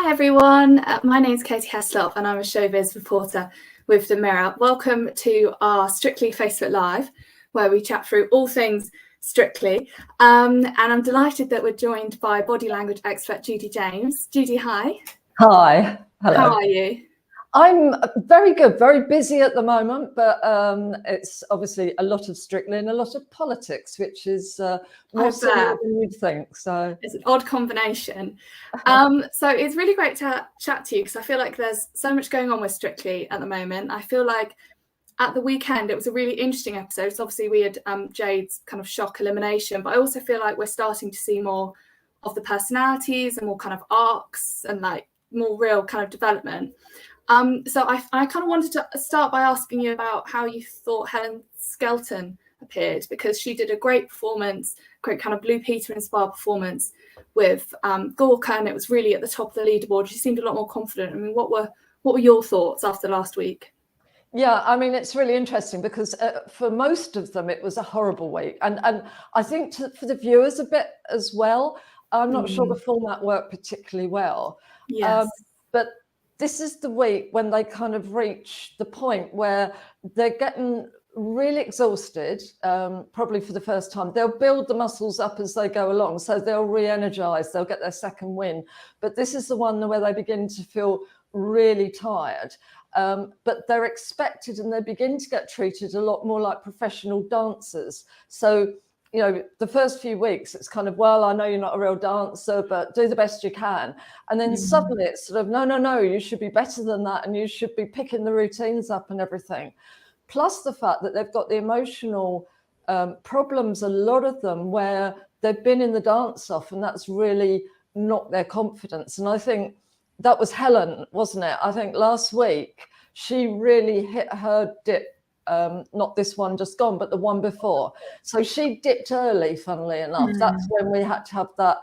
Hi everyone, my name's Katie Heslop and I'm a showbiz reporter with The Mirror. Welcome to our Strictly Facebook Live, where we chat through all things Strictly. And I'm delighted that we're joined by body language expert Judi James. Judi, hi. Hi. Hello. How are you? I'm very good, very busy at the moment, but it's obviously a lot of Strictly and a lot of politics, which is more serious than you'd think. So it's an odd combination. So it's really great to chat to you because I feel like there's so much going on with Strictly at the moment. I feel like at the weekend it was a really interesting episode. So obviously we had Jade's kind of shock elimination, but I also feel like we're starting to see more of the personalities and more kind of arcs and like more real kind of development. So I kind of wanted to start by asking you about how you thought Helen Skelton appeared, because she did a great performance, great kind of Blue Peter inspired performance with Gorka, and it was really at the top of the leaderboard. She seemed a lot more confident. I mean, what were your thoughts after last week? Yeah, I mean, it's really interesting because for most of them, it was a horrible week. And I think for the viewers a bit as well. I'm not sure the format worked particularly well. Yes. But this is the week when they kind of reach the point where they're getting really exhausted, probably for the first time. They'll build the muscles up as they go along, so they'll re-energize, they'll get their second win. But this is the one where they begin to feel really tired. But they're expected and they begin to get treated a lot more like professional dancers. So, you know, the first few weeks, it's kind of, well, I know you're not a real dancer, but do the best you can. And then suddenly it's sort of, no, you should be better than that. And you should be picking the routines up and everything. Plus the fact that they've got the emotional problems, a lot of them, where they've been in the dance off and that's really knocked their confidence. And I think that was Helen, wasn't it? I think last week she really hit her dip. Not this one just gone, but the one before. So she dipped early, funnily enough. That's when we had to have that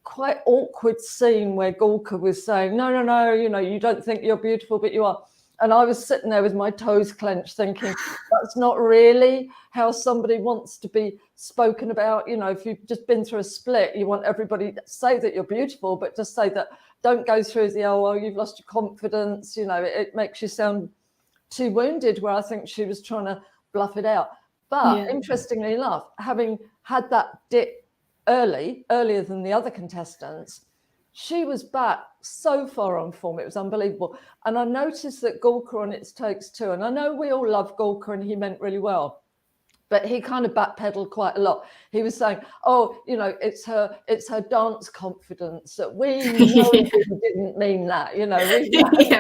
quite awkward scene where Gorka was saying, no, you know, you don't think you're beautiful, but you are. And I was sitting there with my toes clenched thinking, that's not really how somebody wants to be spoken about. You know, if you've just been through a split, you want everybody to say that you're beautiful, but just say that, don't go through the, oh, well, you've lost your confidence. You know, it makes you sound too wounded, where I think she was trying to bluff it out. But interestingly enough, having had that dip earlier than the other contestants, she was back so far on form. It was unbelievable. And I noticed that Gorka on It Takes Two, and I know we all love Gorka and he meant really well, but he kind of backpedaled quite a lot. He was saying, oh, you know, it's her dance confidence. That we know he didn't mean that, you know.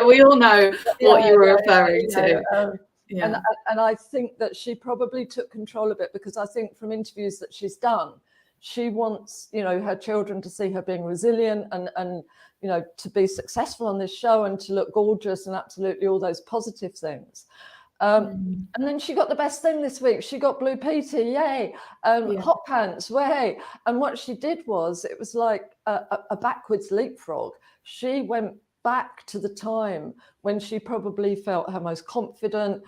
We all know what you were referring to. And I think that she probably took control of it, because I think from interviews that she's done, she wants, you know, her children to see her being resilient and you know, to be successful on this show and to look gorgeous and absolutely all those positive things. And then she got the best thing this week. She got Blue Peter, yay. Hot pants, way. And what she did was, it was like a backwards leapfrog. She went back to the time when she probably felt her most confident.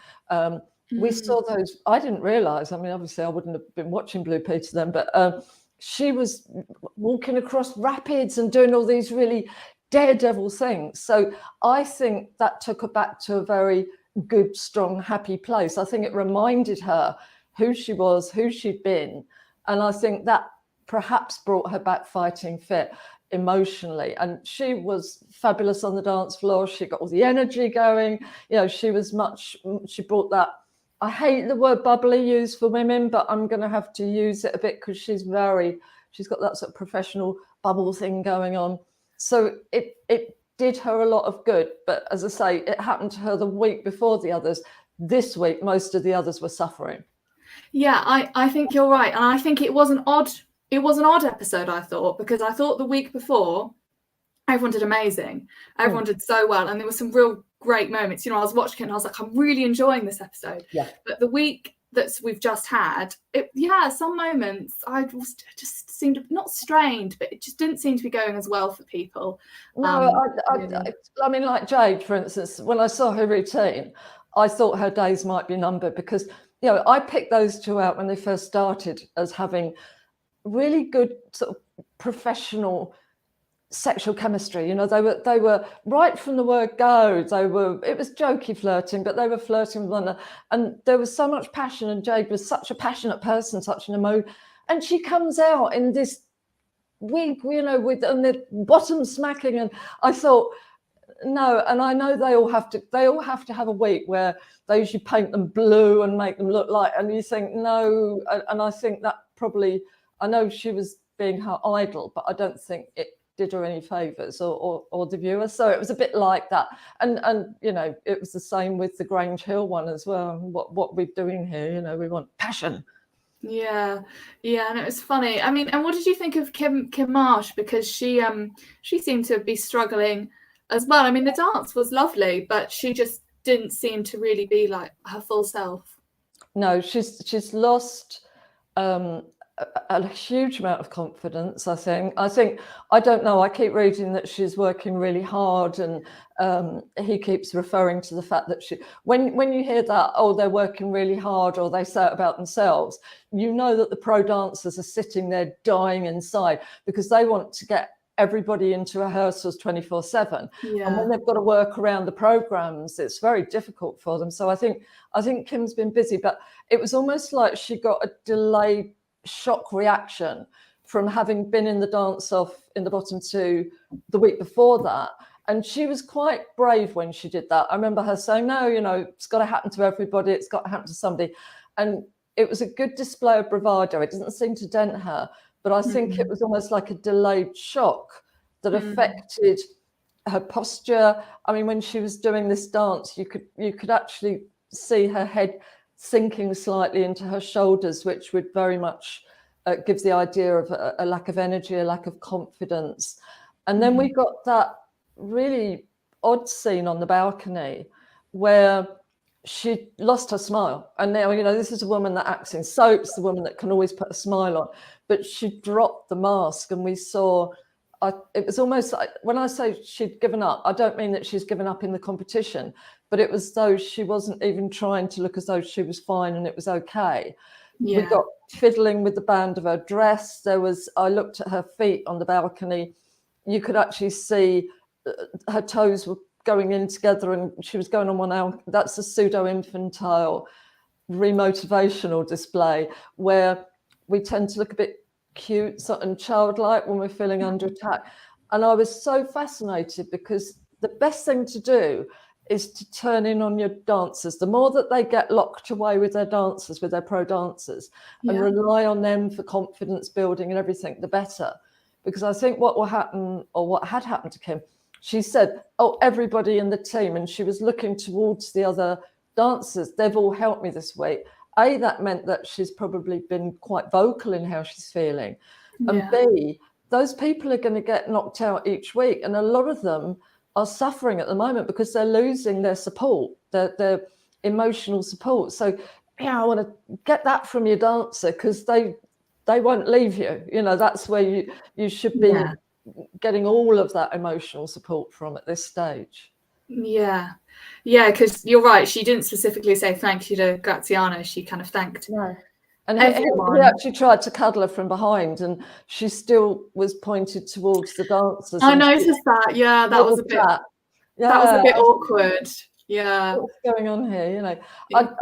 We saw those, I didn't realize, I mean, obviously I wouldn't have been watching Blue Peter then, but she was walking across rapids and doing all these really daredevil things. So I think that took her back to a very good, strong, happy place. I think it reminded her who she was, who she'd been. And I think that perhaps brought her back fighting fit emotionally. And she was fabulous on the dance floor. She got all the energy going. You know, she brought that, I hate the word bubbly used for women, but I'm going to have to use it a bit because she's got that sort of professional bubble thing going on. So it did her a lot of good. But as I say, it happened to her the week before the others. This week, most of the others were suffering. Yeah, I think you're right. And I think it was an odd episode, I thought, because I thought the week before, everyone did amazing. Everyone did so well. And there were some real great moments. You know, I was watching it and I was like, I'm really enjoying this episode. Yeah. But the week that we've just had, some moments I just seemed not strained, but it just didn't seem to be going as well for people. No, I mean, like Jade, for instance, when I saw her routine, I thought her days might be numbered, because, you know, I picked those two out when they first started as having really good sort of professional sexual chemistry. You know, they were right from the word go. It was jokey flirting, but they were flirting with one another, and there was so much passion. And Jade was such a passionate person, such an and she comes out in this wig, you know, with the bottom smacking, and I thought, no. And I know they all have to have a week where they usually paint them blue and make them look like, and you think, no. And I think that probably, I know she was being her idol, but I don't think it did her any favors or the viewer. So it was a bit like that. And you know, it was the same with the Grange Hill one as well. What we're doing here, you know, we want passion. Yeah, and it was funny. I mean, and what did you think of Kim Marsh? Because she seemed to be struggling as well. I mean, the dance was lovely, but she just didn't seem to really be like her full self. No, she's lost a huge amount of confidence. I think I don't know. I keep reading that she's working really hard, and he keeps referring to the fact that when you hear that, oh, they're working really hard, or they say it about themselves, you know that the pro dancers are sitting there dying inside because they want to get everybody into rehearsals 24/7. Yeah. And when they've got to work around the programs, it's very difficult for them. So I think Kim's been busy, but it was almost like she got a delayed shock reaction from having been in the dance off in the bottom two the week before that. And she was quite brave when she did that. I remember her saying, no, you know, it's got to happen to everybody. It's got to happen to somebody. And it was a good display of bravado. It doesn't seem to dent her, but I think it was almost like a delayed shock that affected her posture. I mean, when she was doing this dance, you could actually see her head sinking slightly into her shoulders, which would very much give the idea of a lack of energy, a lack of confidence. And then we got that really odd scene on the balcony where she lost her smile. And now, you know, this is a woman that acts in soaps, the woman that can always put a smile on, but she dropped the mask, and we saw, it was almost like, when I say she'd given up, I don't mean that she's given up in the competition, but it was though she wasn't even trying to look as though she was fine and it was okay. Yeah. We got fiddling with the band of her dress. I looked at her feet on the balcony. You could actually see her toes were going in together, and she was going on one ankle. That's a pseudo-infantile remotivational display where we tend to look a bit cute and childlike when we're feeling under attack. And I was so fascinated because the best thing to do is to turn in on your dancers. The more that they get locked away with their dancers, with their pro dancers, and rely on them for confidence building and everything, the better. Because I think what will happen, or what had happened to Kim, she said, oh, everybody in the team, and she was looking towards the other dancers, they've all helped me this week. A, that meant that she's probably been quite vocal in how she's feeling. And B, those people are going to get knocked out each week. And a lot of them are suffering at the moment because they're losing their support, their emotional support. So, yeah, I want to get that from your dancer because they won't leave you. You know, that's where you should be getting all of that emotional support from at this stage. Yeah, because you're right. She didn't specifically say thank you to Graziano. She kind of thanked. No. And he actually tried to cuddle her from behind, and she still was pointed towards the dancers. I noticed that. Yeah, that was a bit. That was a bit awkward. Yeah. What's going on here? You know,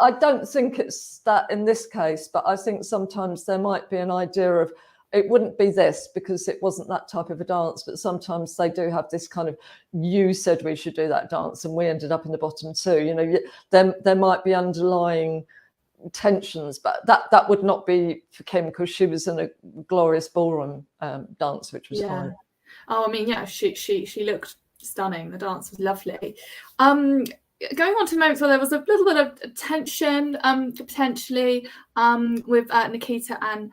I don't think it's that in this case, but I think sometimes there might be an idea of it wouldn't be this because it wasn't that type of a dance, but sometimes they do have this kind of, you said we should do that dance and we ended up in the bottom two. You know, there might be underlying tensions, but that would not be for Kim because she was in a glorious ballroom dance, which was fine. Oh, I mean, yeah, she looked stunning. The dance was lovely. Going on to moments where there was a little bit of tension, potentially, with Nikita and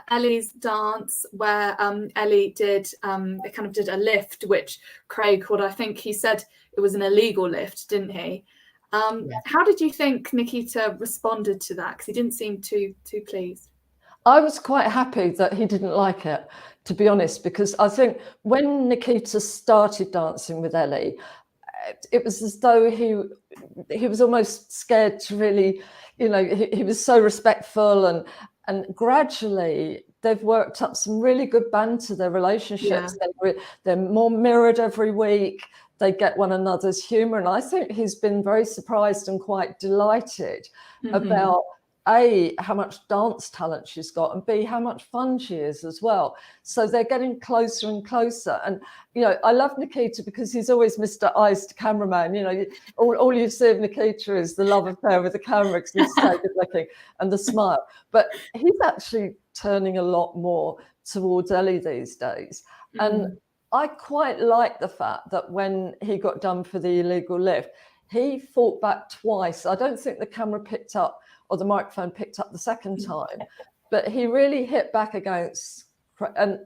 Ellie's dance, where Ellie did they kind of did a lift, which Craig called, I think he said it was an illegal lift, didn't he? How did you think Nikita responded to that? Because he didn't seem too pleased. I was quite happy that he didn't like it, to be honest, because I think when Nikita started dancing with Ellie, it was as though he was almost scared to really, you know, he was so respectful, and gradually they've worked up some really good banter, their relationships. They're more mirrored every week. They get one another's humour. And I think he's been very surprised and quite delighted about A, how much dance talent she's got, and B, how much fun she is as well. So they're getting closer and closer. And, you know, I love Nikita because he's always Mr. Eyes to Cameraman. You know, all you see of Nikita is the love affair with the camera because he's so good looking, and the smile. But he's actually turning a lot more towards Ellie these days. And I quite like the fact that when he got done for the illegal lift, he fought back twice. I don't think the camera picked up or the microphone picked up the second time, but he really hit back against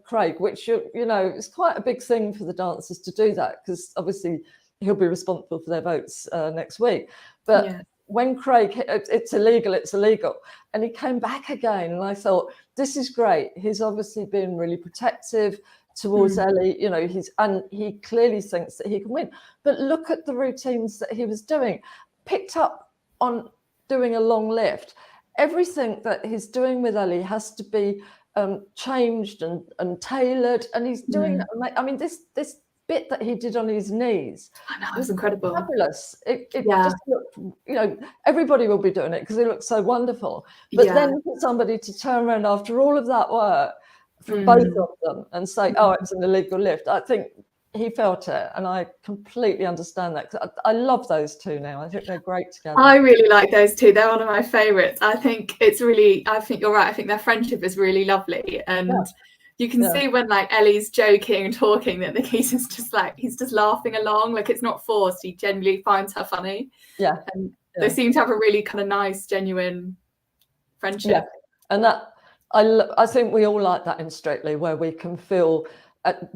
Craig, which, you know, is quite a big thing for the dancers to do that, because obviously he'll be responsible for their votes next week. But when Craig hit, it's illegal. And he came back again. And I thought, this is great. He's obviously been really protective towards Ellie, you know, he clearly thinks that he can win. But look at the routines that he was doing, picked up on doing a long lift. Everything that he's doing with Ellie has to be changed and tailored, and he's doing it. I mean, this bit that he did on his knees, I know, it was incredible, fabulous. It just looked, you know, everybody will be doing it because it looks so wonderful. But then for somebody to turn around after all of that work from both of them and say, oh, it's an illegal lift, I think he felt it, and I completely understand that. I love those two now. I think they're great together. I really like those two. They're one of my favourites. I think you're right. I think their friendship is really lovely, and you can see when like Ellie's joking and talking that Nikita's just like, he's just laughing along, like it's not forced. He genuinely finds her funny. And they seem to have a really kind of nice, genuine friendship. And that I think we all like that in Strictly, where we can feel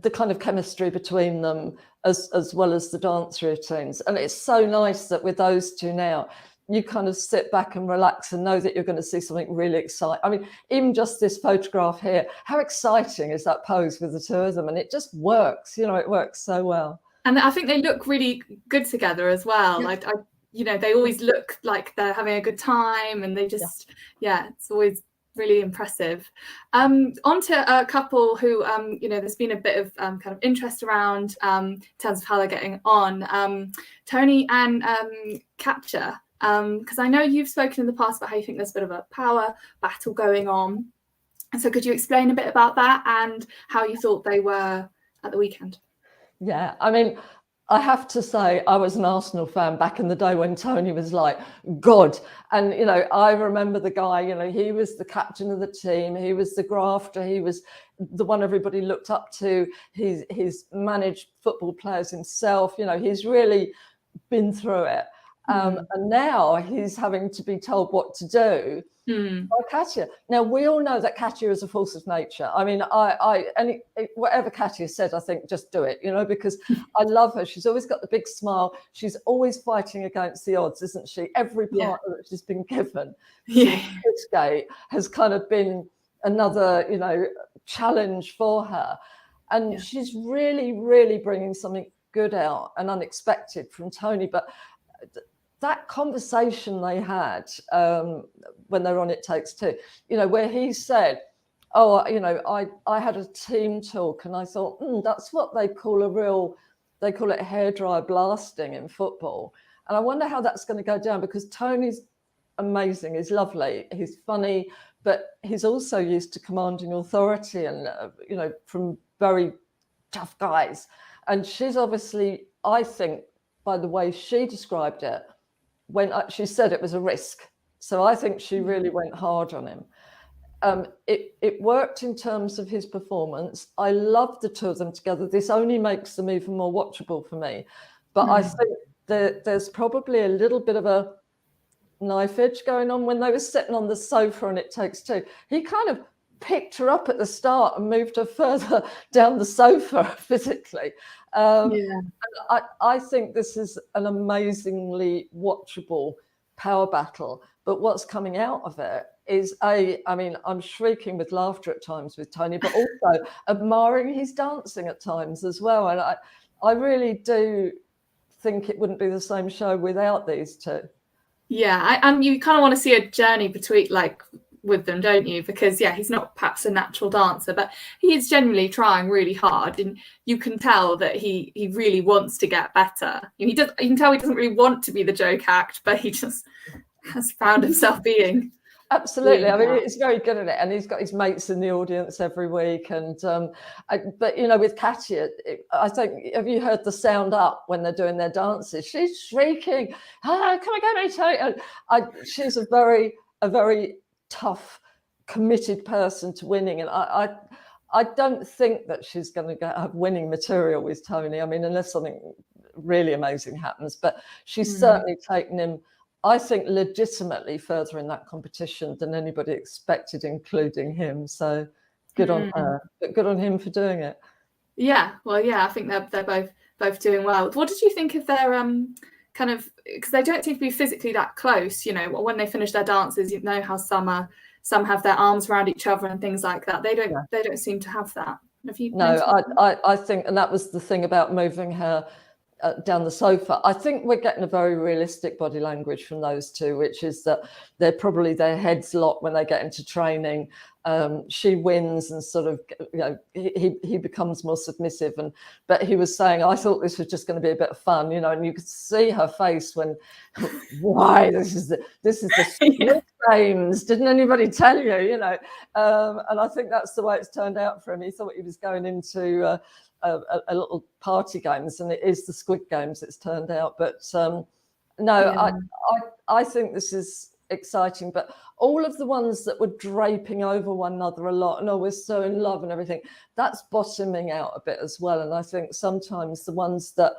the kind of chemistry between them as well as the dance routines. And it's so nice that with those two now, you kind of sit back and relax and know that you're going to see something really exciting. I mean, even just this photograph here, how exciting is that pose with the two of them? And it just works, you know, it works so well. And I think they look really good together as well. Like, you know, they always look like they're having a good time, and they just, it's always really impressive. Onto a couple who, you know, there's been a bit of kind of interest around in terms of how they're getting on. Tony and Katja, because I know you've spoken in the past about how you think there's a bit of a power battle going on. And so could you explain a bit about that and how you thought they were at the weekend? Yeah, I mean, I have to say, I was an Arsenal fan back in the day when Tony was like God. And, you know, I remember the guy, you know, he was the captain of the team. He was the grafter. He was the one everybody looked up to. He's managed football players himself. You know, he's really been through it. And now he's having to be told what to do by Katja. Now, we all know that Katja is a force of nature. I mean, whatever Katja said, I think just do it, you know, because I love her. She's always got the big smile. She's always fighting against the odds, isn't she? Every partner that she's been given since Pitchgate has kind of been another, you know, challenge for her. And she's really, really bringing something good out and unexpected from Tony. But that conversation they had when they were on It Takes Two, you know, where he said, oh, you know, I had a team talk, and I thought, that's what they call they call it hairdryer blasting in football. And I wonder how that's going to go down, because Tony's amazing, he's lovely, he's funny, but he's also used to commanding authority and, you know, from very tough guys. And she's obviously, I think, by the way she described it, when she said it was a risk. So I think she really went hard on him. It worked in terms of his performance. I love the two of them together. This only makes them even more watchable for me. But I think there's probably a little bit of a knife edge going on when they were sitting on the sofa on It Takes Two. He kind of picked her up at the start and moved her further down the sofa physically. I think this is an amazingly watchable power battle. But what's coming out of it is I mean, I'm shrieking with laughter at times with Tony, but also admiring his dancing at times as well. And I really do think it wouldn't be the same show without these two. Yeah, and you kind of want to see a journey between, like, with them, don't you? Because he's not perhaps a natural dancer, but he is generally trying really hard, and you can tell that he really wants to get better. You can tell he doesn't really want to be the joke act, but he just has found himself being. Absolutely. I mean, he's very good at it, and he's got his mates in the audience every week. And but with Katia, I think, have you heard the sound up when they're doing their dances? She's shrieking, "Ah, come and get me!" She's a very tough, committed person to winning, and I don't think that she's going to have winning material with Tony. I mean, unless something really amazing happens, but she's certainly taken him, I think, legitimately further in that competition than anybody expected, including him. So good on her, but good on him for doing it. Yeah, well, I think they're both doing well. What did you think of their kind of, because they don't seem to be physically that close, when they finish their dances, how some have their arms around each other and things like that. They don't seem to have that. Have you? No, I think, and that was the thing about moving her down the sofa. I think we're getting a very realistic body language from those two, which is that they're probably, their heads lock when they get into training. She wins, and sort of, he becomes more submissive. But he was saying, I thought this was just going to be a bit of fun, and you could see her face when, why, this is the Squid Games. Didn't anybody tell you? And I think that's the way it's turned out for him. He thought he was going into a little party games, and it is the Squid Games, it's turned out. But I think this is exciting. But all of the ones that were draping over one another a lot, and we're so in love and everything, that's bottoming out a bit as well. And I think sometimes the ones that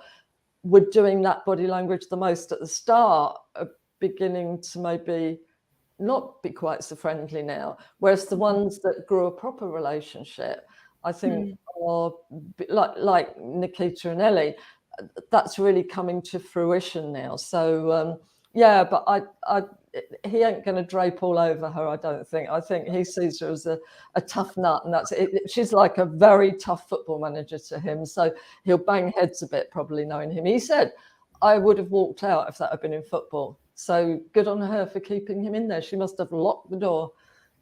were doing that body language the most at the start are beginning to maybe not be quite so friendly now, whereas the ones that grew a proper relationship, I think, are like Nikita and Ellie, that's really coming to fruition now. So but he ain't going to drape all over her, I don't think. I think he sees her as a tough nut, and that's it. She's like a very tough football manager to him, so he'll bang heads a bit, probably, knowing him. He said, I would have walked out if that had been in football. So good on her for keeping him in there. She must have locked the door.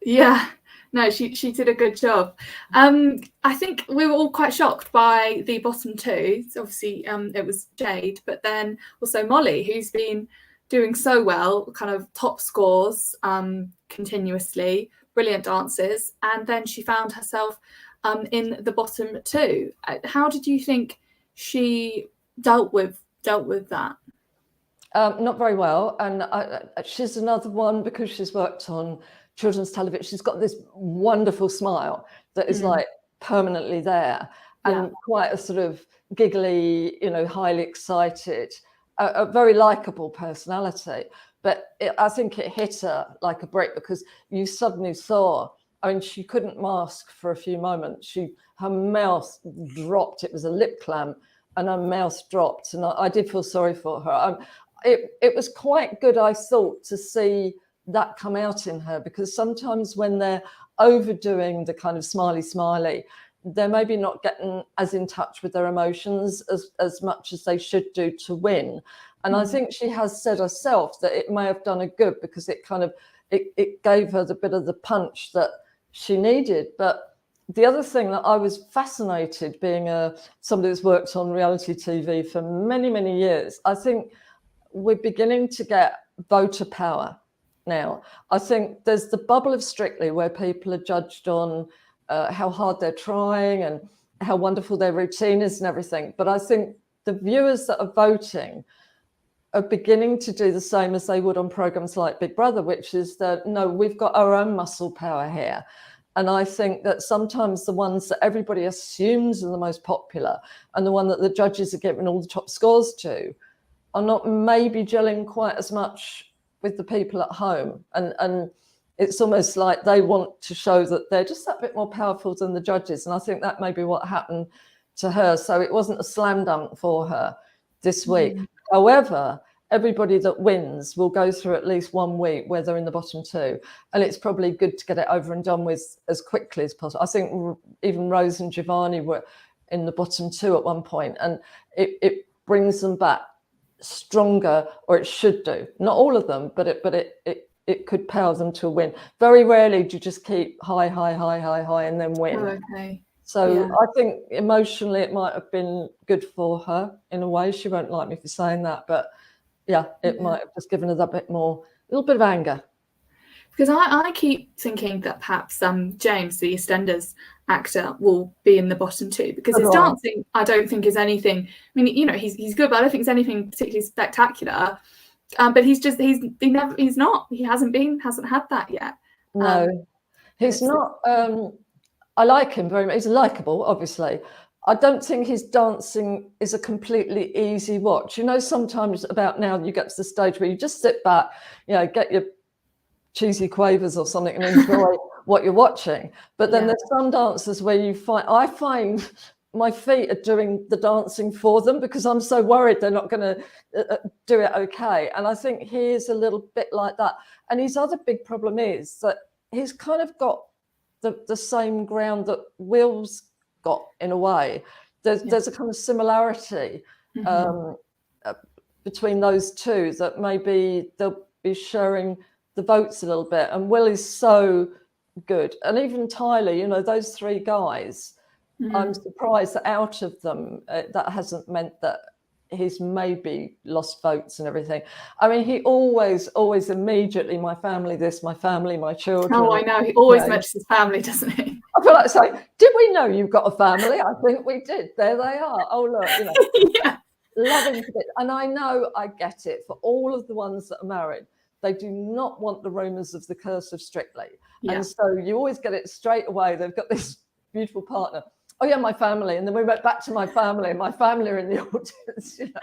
Yeah, no, she did a good job. I think we were all quite shocked by the bottom two. So obviously, it was Jade, but then also Molly, who's been doing so well, kind of top scores continuously, brilliant dances, and then she found herself in the bottom two. How did you think she dealt with that? Not very well, and she's another one, because she's worked on children's television. She's got this wonderful smile that is like permanently there, and quite a sort of giggly, highly excited, a very likable personality. But I think it hit her like a brick, because you suddenly saw, I mean, she couldn't mask for a few moments. Her mouth dropped. It was a lip clamp, and her mouth dropped, and I did feel sorry for her. It was quite good, I thought, to see that come out in her, because sometimes when they're overdoing the kind of smiley, they're maybe not getting as in touch with their emotions as much as they should do to win. And I think she has said herself that it may have done her good, because it kind of it gave her the bit of the punch that she needed. But the other thing that I was fascinated, being somebody who's worked on reality TV for many years, I think we're beginning to get voter power now. I think there's the bubble of Strictly, where people are judged on how hard they're trying and how wonderful their routine is and everything. But I think the viewers that are voting are beginning to do the same as they would on programs like Big Brother, which is that, no, we've got our own muscle power here. And I think that sometimes the ones that everybody assumes are the most popular, and the one that the judges are giving all the top scores to, are not maybe gelling quite as much with the people at home. And it's almost like they want to show that they're just that bit more powerful than the judges. And I think that may be what happened to her. So it wasn't a slam dunk for her this week. However, everybody that wins will go through at least 1 week where they're in the bottom two. And it's probably good to get it over and done with as quickly as possible. I think even Rose and Giovanni were in the bottom two at one point, and it brings them back stronger, or it should do. Not all of them, but it it could power them to a win. Very rarely do you just keep high, and then win. Oh, okay. So Yeah. I think emotionally it might have been good for her in a way. She won't like me for saying that, but yeah, it might have just given her that bit more, a little bit of anger. Because I keep thinking that perhaps James, the EastEnders actor, will be in the bottom two, because his dancing, I don't think is anything. I mean, you know, he's good, but I don't think it's anything particularly spectacular. But he hasn't had that yet. No, he's not. I like him very much. He's likable, obviously. I don't think his dancing is a completely easy watch. You know, sometimes about now you get to the stage where you just sit back, you know, get your cheesy quavers or something and enjoy what you're watching. But then there's some dancers where I find my feet are doing the dancing for them, because I'm so worried they're not going to do it okay. And I think he is a little bit like that. And his other big problem is that he's kind of got the same ground that Will's got in a way. There's a kind of similarity between those two, that maybe they'll be sharing the votes a little bit. And Will is so good, and even Tyler, you know, those three guys, I'm surprised that out of them that hasn't meant that he's maybe lost votes and everything. I mean, he always immediately, my family this, my family, my children. Oh, I know, he always mentions his family, doesn't he? I feel like saying, did we know you've got a family? I think we did. There they are. Oh, look, you know. Loving to bits. And I know, I get it, for all of the ones that are married, they do not want the rumours of the curse of Strictly. And so you always get it straight away. They've got this beautiful partner. Oh yeah, my family. And then we went back to my family, and my family are in the audience. You know?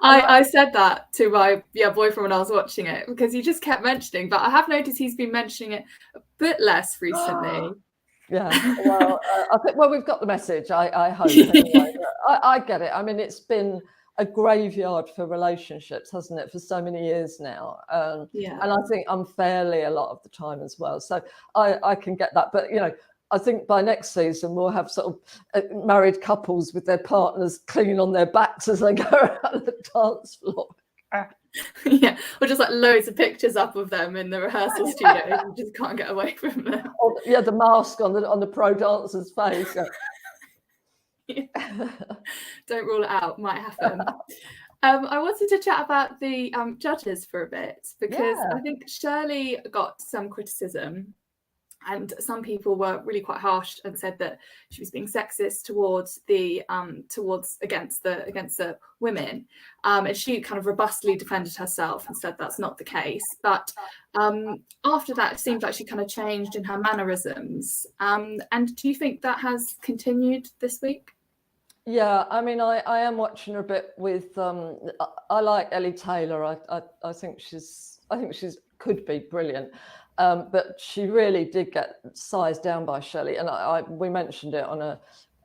I said that to my boyfriend when I was watching it, because he just kept mentioning, but I have noticed he's been mentioning it a bit less recently. Yeah, well, I think, well, we've got the message, I hope. Anyway. I get it. I mean, it's been a graveyard for relationships, hasn't it, for so many years now? And I think unfairly a lot of the time as well. So I can get that. But, you know, I think by next season we'll have sort of married couples with their partners clinging on their backs as they go around the dance floor. Yeah, or just like loads of pictures up of them in the rehearsal studio. You just can't get away from them. Or, yeah, the mask on the pro dancer's face. Don't rule it out, might happen. I wanted to chat about the judges for a bit, because I think Shirley got some criticism, and some people were really quite harsh and said that she was being sexist towards against the women, and she kind of robustly defended herself and said that's not the case. But after that, it seemed like she kind of changed in her mannerisms. And do you think that has continued this week? Yeah, I mean, I am watching her a bit with. I like Ellie Taylor. I think she's could be brilliant. But she really did get sized down by Shelley, and we mentioned it on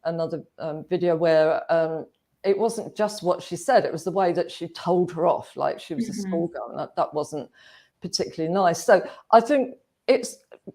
another video where it wasn't just what she said; it was the way that she told her off, like she was a schoolgirl, and that wasn't particularly nice. So I think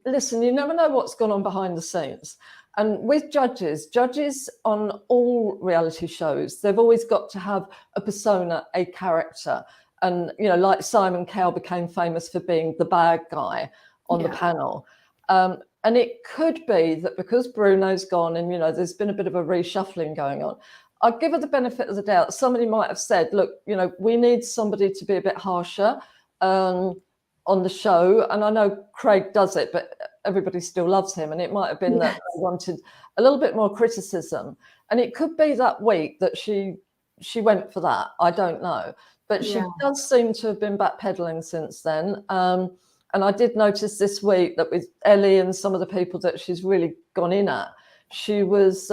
listen, you never know what's gone on behind the scenes, and with judges on all reality shows, they've always got to have a persona, a character. And, you know, like Simon Cowell became famous for being the bad guy on the panel. And it could be that because Bruno's gone and, you know, there's been a bit of a reshuffling going on, I'd give her the benefit of the doubt. Somebody might have said, look, you know, we need somebody to be a bit harsher on the show. And I know Craig does it, but everybody still loves him. And it might have been that they wanted a little bit more criticism. And it could be that week that she went for that. I don't know. But she does seem to have been backpedaling since then. And I did notice this week that with Ellie and some of the people that she's really gone in at, she was,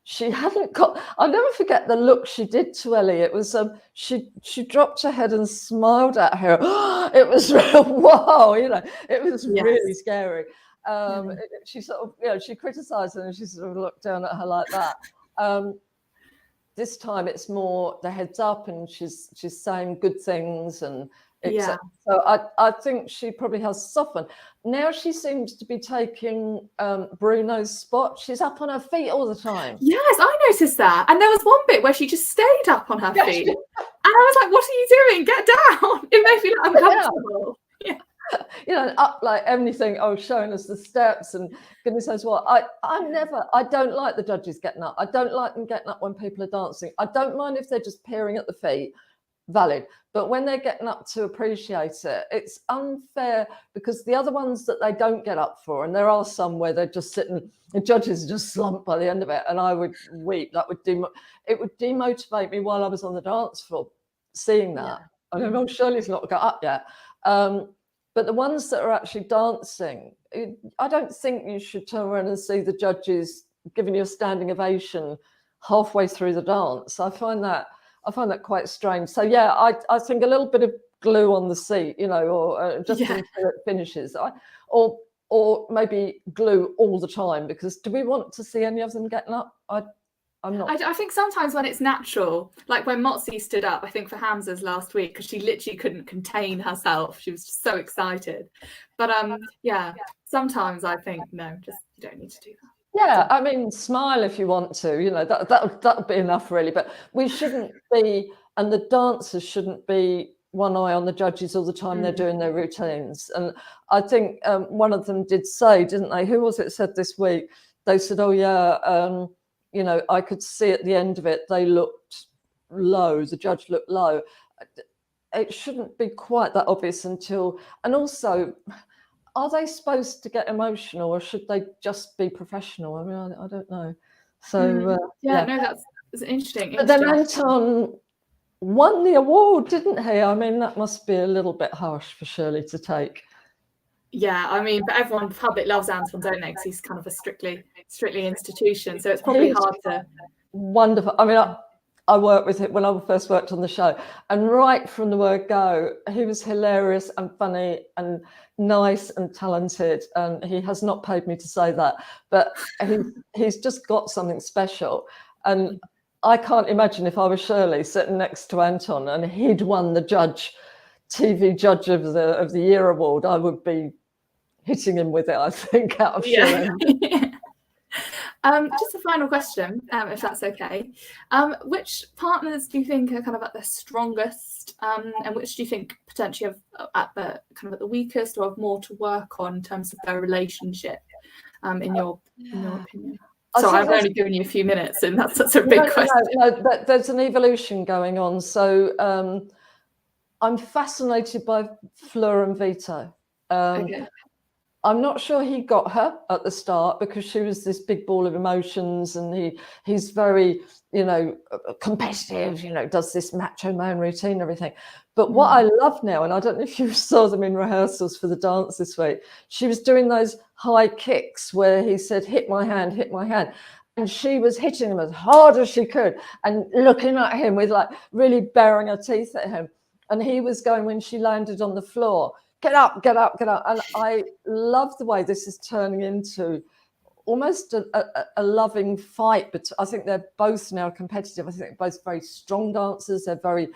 she hadn't got, I'll never forget the look she did to Ellie. It was, she dropped her head and smiled at her. It was real, wow, you know, it was really scary. She sort of, you know, she criticised her and she sort of looked down at her like that. This time it's more the heads up, and she's saying good things, and so I think she probably has softened. Now she seems to be taking Bruno's spot. She's up on her feet all the time. Yes, I noticed that. And there was one bit where she just stayed up on her feet. And I was like, what are you doing? Get down. It made me look uncomfortable. Yeah. you know, up like anything, showing us the steps and goodness knows what. I don't like the judges getting up. I don't like them getting up when people are dancing. I don't mind if they're just peering at the feet, valid. But when they're getting up to appreciate it, it's unfair because the other ones that they don't get up for, and there are some where they're just sitting, the judges are just slumped by the end of it, and I would weep. It would demotivate me while I was on the dance floor seeing that. I don't know, Shirley's not got up yet. But the ones that are actually dancing, I don't think you should turn around and see the judges giving you a standing ovation halfway through the dance. I find that quite strange. So yeah, I think a little bit of glue on the seat, you know, or just until it finishes, or maybe glue all the time, because do we want to see any of them getting up? I'm not. I think sometimes when it's natural, like when Motsi stood up, I think for Hamza's last week, because she literally couldn't contain herself. She was just so excited. But sometimes I think, no, just you don't need to do that. Yeah, I mean, smile if you want to, you know, that'll be enough really. But we shouldn't be, and the dancers shouldn't be one eye on the judges all the time they're doing their routines. And I think one of them did say, didn't they? Who was it said this week? They said, you know, I could see at the end of it, they looked low, the judge looked low. It shouldn't be quite that obvious until, and also, are they supposed to get emotional or should they just be professional? I mean, I don't know. So, no, that's interesting. But then Anton won the award, didn't he? I mean, that must be a little bit harsh for Shirley to take. Yeah, I mean, but everyone, the public loves Anton, don't they? Because he's kind of a strictly institution. So it's probably hard to. Wonderful. I mean, I worked with him when I first worked on the show, and right from the word go, he was hilarious and funny and nice and talented. And he has not paid me to say that, but he's just got something special. And I can't imagine if I was Shirley sitting next to Anton and he'd won the TV Judge of the Year award, I would be hitting him with it, I think, out of Shirley. Just a final question, if that's okay. Which partners do you think are kind of at their strongest, and which do you think potentially have at the weakest or have more to work on in terms of their relationship, in your opinion? So I've only given you a few minutes, and that's such a big question. No, there's an evolution going on. So I'm fascinated by Fleur and Vito. Okay. I'm not sure he got her at the start because she was this big ball of emotions, and he's very, you know, competitive, you know, does this macho man routine and everything. But what I love now, and I don't know if you saw them in rehearsals for the dance this week, she was doing those high kicks where he said, hit my hand. And she was hitting him as hard as she could and looking at him with like really baring her teeth at him. And he was going, when she landed on the floor, get up. And I love the way this is turning into almost a loving fight. But I think they're both now competitive. I think they're both very strong dancers. They're very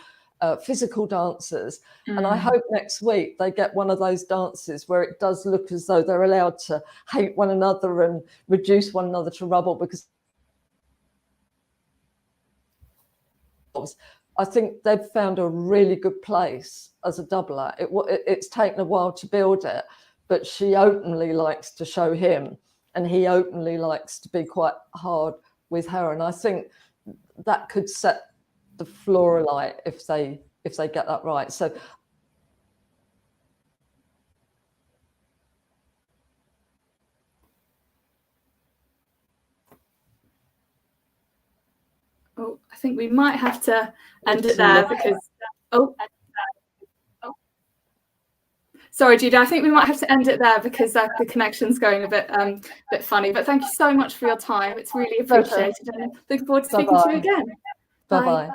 physical dancers. And I hope next week they get one of those dances where it does look as though they're allowed to hate one another and reduce one another to rubble, because I think they've found a really good place as a double act. It's taken a while to build it, but she openly likes to show him, and he openly likes to be quite hard with her. And I think that could set the floor alight if they get that right. So I think we might have to end it there because sorry, Judi, I think we might have to end it there because the connection's going a bit funny. But thank you so much for your time. It's really appreciated, and looking forward to speaking to you again. Bye-bye.